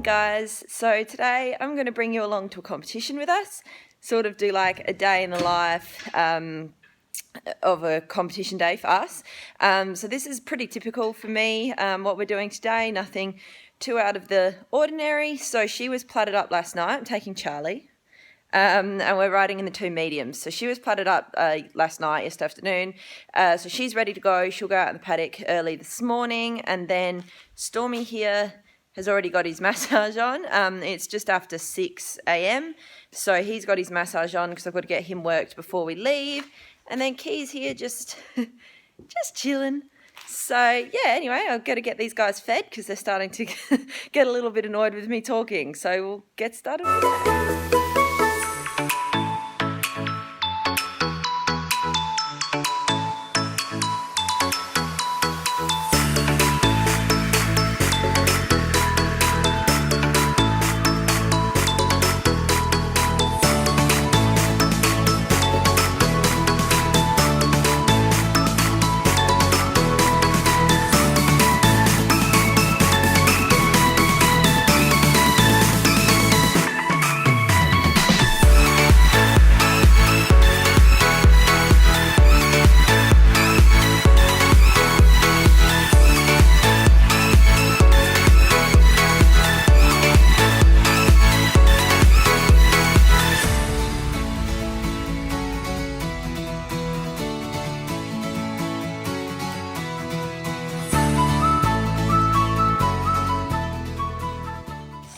guys. So today I'm going to bring you along to a competition with us, sort of do like a day in the life of a competition day for us. So this is pretty typical for me, what we're doing today, nothing too out of the ordinary. So she was platted up last night. I'm taking Charlie. And we're riding in the 2 mediums. So she was platted up yesterday afternoon. So she's ready to go. She'll go out in the paddock early this morning. And then Stormy here has already got his massage on. It's just after 6 a.m. So he's got his massage on because I've got to get him worked before we leave. And then Key's here just chilling. So yeah, anyway, I've got to get these guys fed because they're starting to get a little bit annoyed with me talking. So we'll get started with that.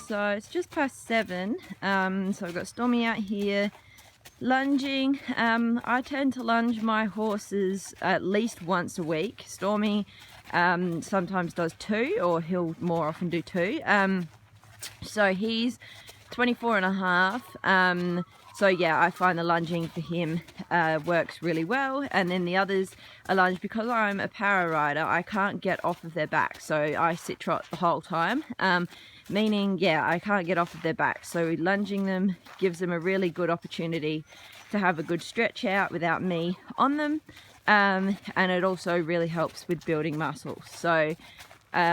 So it's just past 7, so I've got Stormy out here lunging. I tend to lunge my horses at least once a week. Stormy sometimes does 2, or he'll more often do 2. So he's 24 and a half. So yeah, I find the lunging for him works really well. And then the others are lunged. Because I'm a para rider, I can't get off of their back. So I sit trot the whole time. Meaning, yeah, I can't get off of their back. So lunging them gives them a really good opportunity to have a good stretch out without me on them. And it also really helps with building muscle. So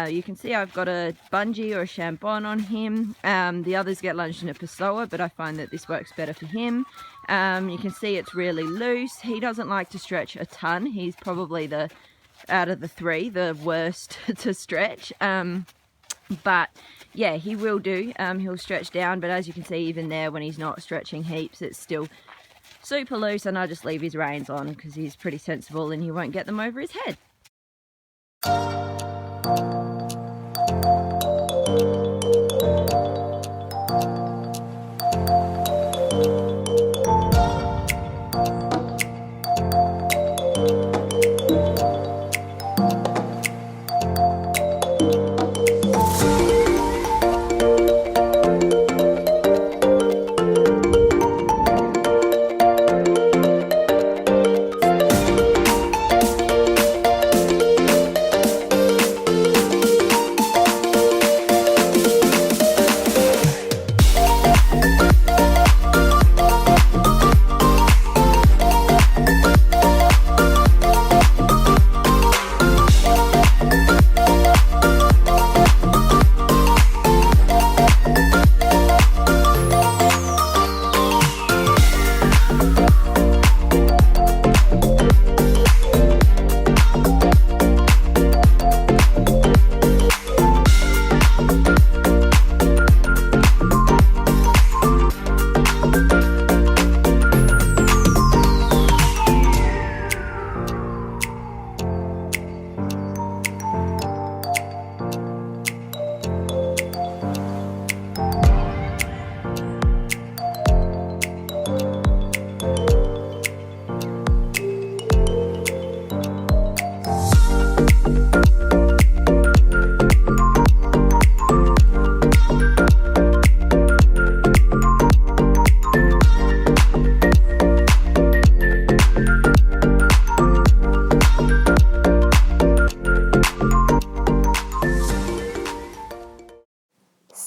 you can see I've got a bungee or a chambon on him. The others get lunged in a Pessoa, but I find that this works better for him. You can see it's really loose. He doesn't like to stretch a ton. He's probably out of the 3, the worst to stretch. But yeah, he will do. He'll stretch down, but as you can see, even there, when he's not stretching heaps, it's still super loose, and I just leave his reins on because he's pretty sensible and he won't get them over his head.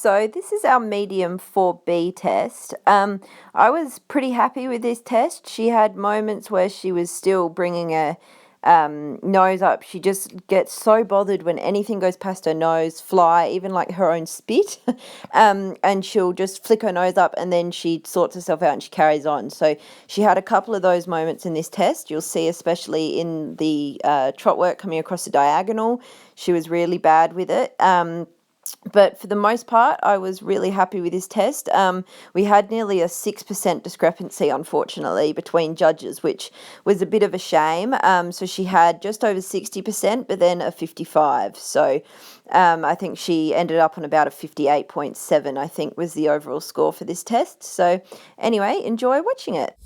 So this is our medium 4B test. I was pretty happy with this test. She had moments where she was still bringing a nose up. She just gets so bothered when anything goes past her nose, fly, even like her own spit, and she'll just flick her nose up and then she sorts herself out and she carries on. So she had a couple of those moments in this test. You'll see especially in the trot work coming across the diagonal, she was really bad with it. But for the most part, I was really happy with this test. We had nearly a 6% discrepancy, unfortunately, between judges, which was a bit of a shame. So she had just over 60%, but then a 55. So I think she ended up on about a 58.7, I think was the overall score for this test. So anyway, enjoy watching it.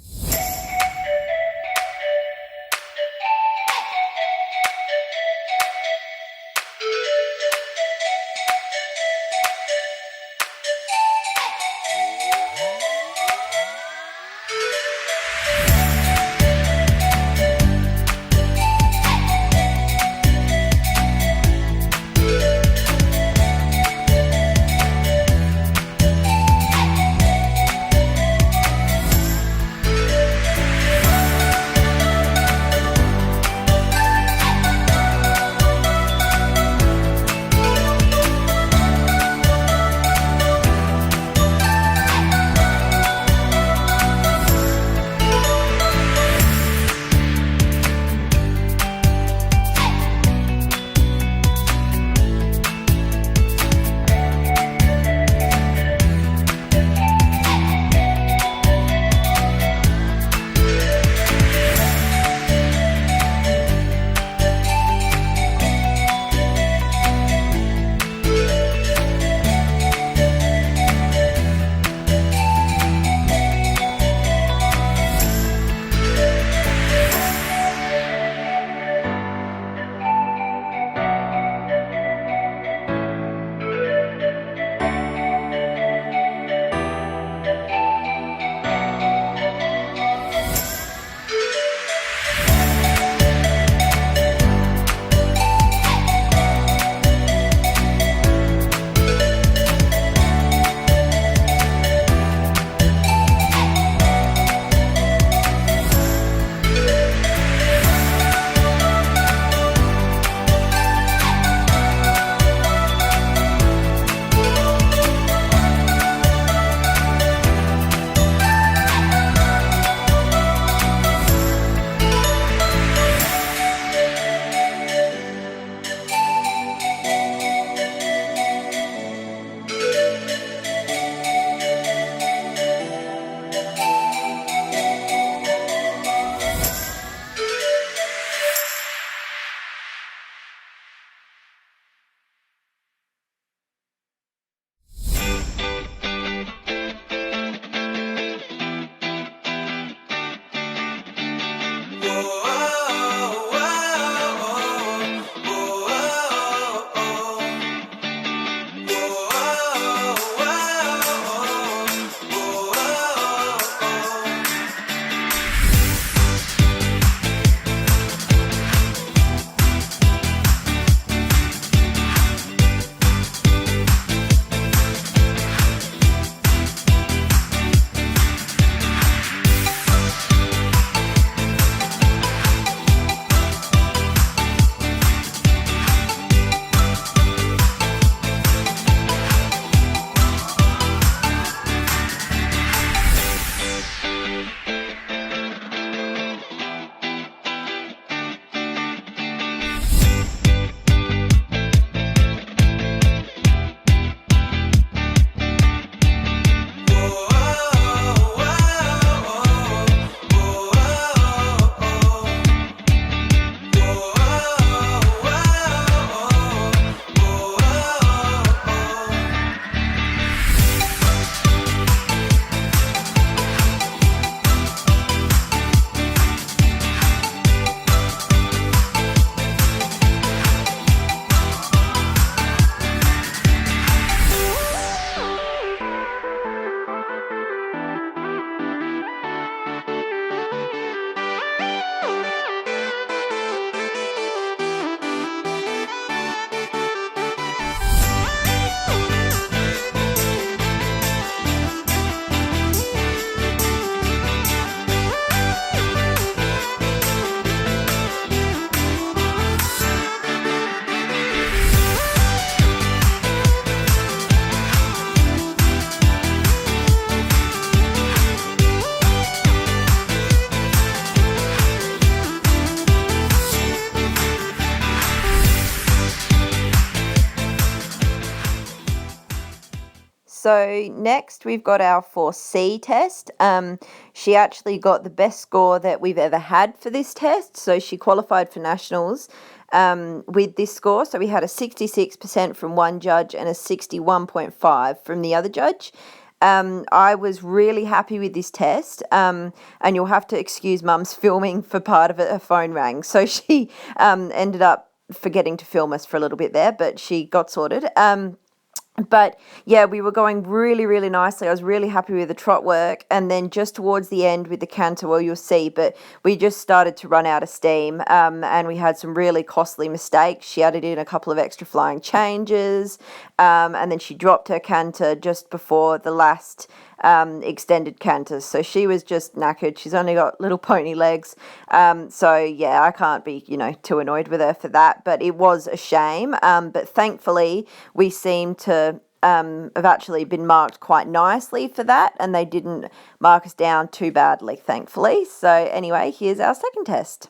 So next we've got our 4C test. She actually got the best score that we've ever had for this test. So she qualified for nationals with this score. So we had a 66% from one judge and a 61.5 from the other judge. I was really happy with this test, and you'll have to excuse Mum's filming for part of it. Her phone rang, so she ended up forgetting to film us for a little bit there, but she got sorted. But yeah, we were going really, really nicely. I was really happy with the trot work. And then just towards the end with the canter, well, you'll see, but we just started to run out of steam, and we had some really costly mistakes. She added in a couple of extra flying changes, and then she dropped her canter just before the last extended canters. So she was just knackered. She's only got little pony legs. So yeah, I can't be, too annoyed with her for that, but it was a shame. But thankfully we seem to have actually been marked quite nicely for that, and they didn't mark us down too badly, thankfully. So anyway, here's our second test.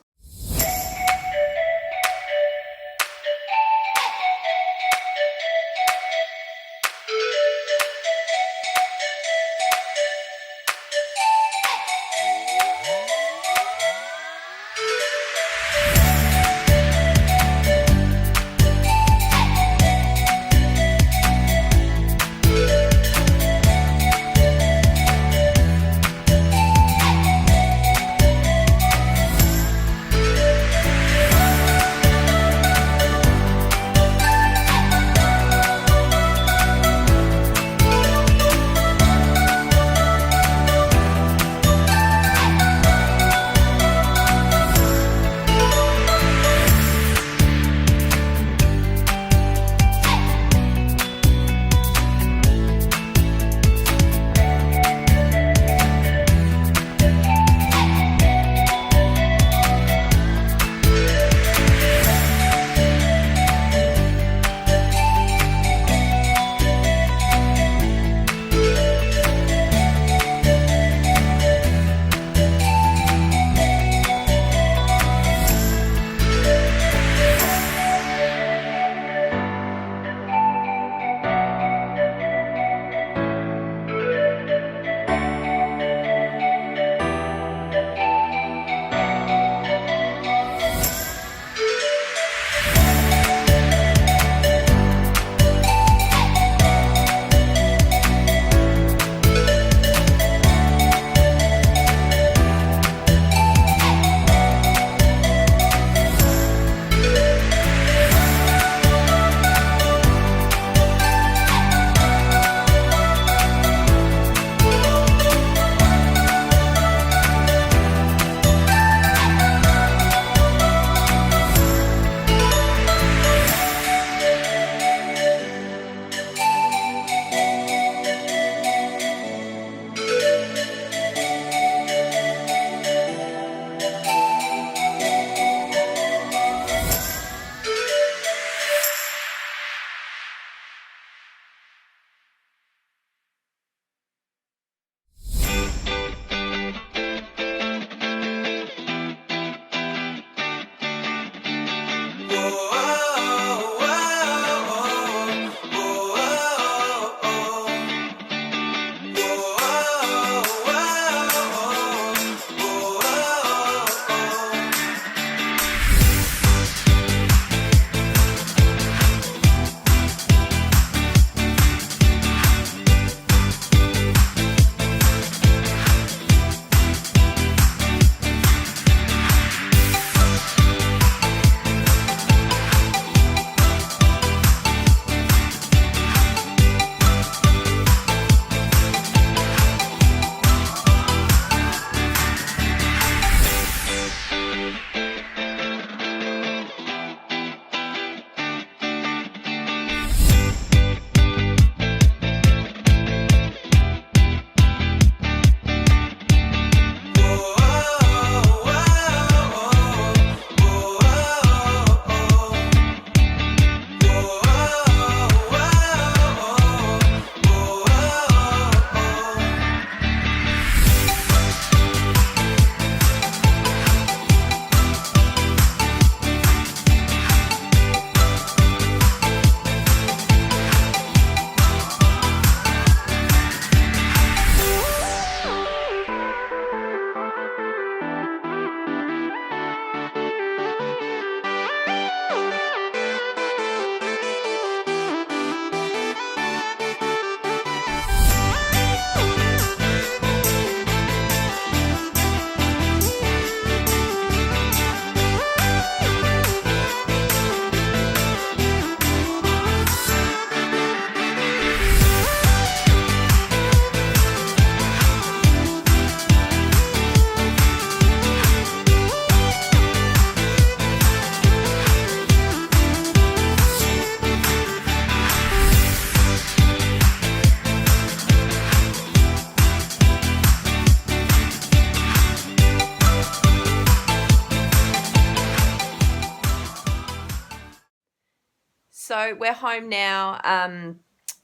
so we're home now.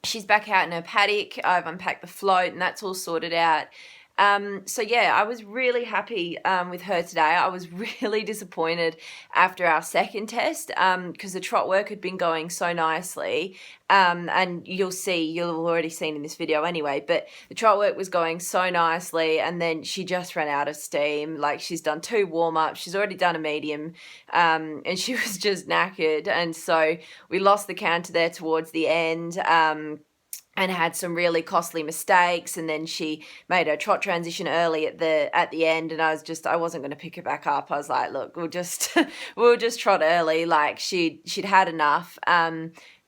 She's back out in her paddock. I've unpacked the float and that's all sorted out. So yeah, I was really happy with her today. I was really disappointed after our second test because the trot work had been going so nicely. And you'll have already seen in this video anyway, but the trot work was going so nicely and then she just ran out of steam. Like, she's done 2 warm-ups, she's already done a medium, and she was just knackered. And so we lost the canter there towards the end. And had some really costly mistakes, and then she made her trot transition early at the end, and I wasn't going to pick her back up. I was like, look, we'll just trot early. Like, she'd had enough.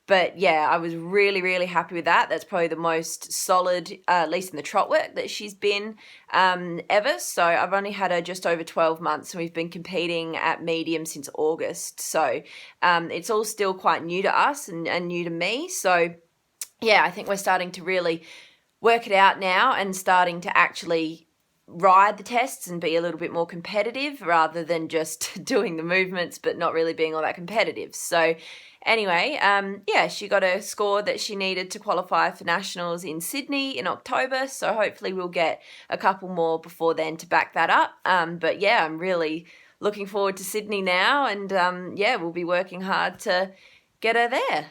But yeah, I was really, really happy with that. That's probably the most solid, at least in the trot work, that she's been ever. So I've only had her just over 12 months, and we've been competing at medium since August. So it's all still quite new to us and new to me. So yeah, I think we're starting to really work it out now and starting to actually ride the tests and be a little bit more competitive rather than just doing the movements but not really being all that competitive. So anyway, yeah, she got a score that she needed to qualify for nationals in Sydney in October. So hopefully we'll get a couple more before then to back that up. But yeah, I'm really looking forward to Sydney now, and yeah, we'll be working hard to get her there.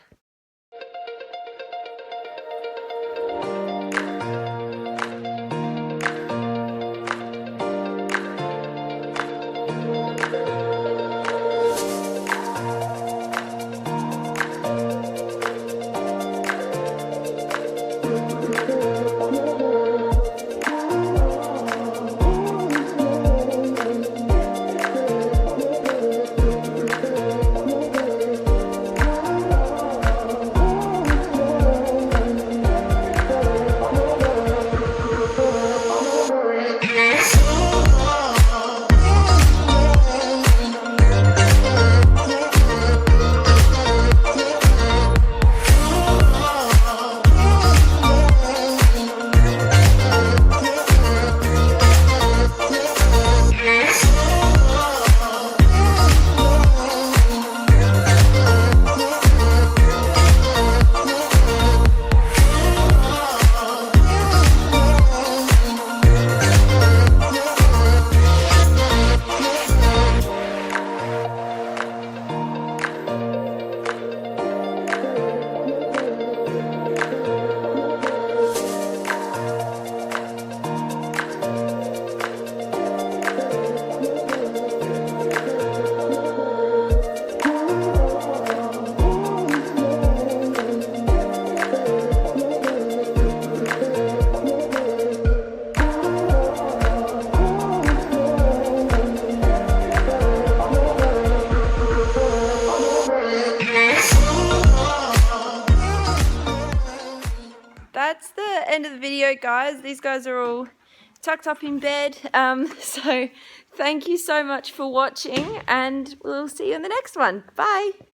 That's the end of the video, guys. These guys are all tucked up in bed. So thank you so much for watching, and we'll see you in the next one. Bye.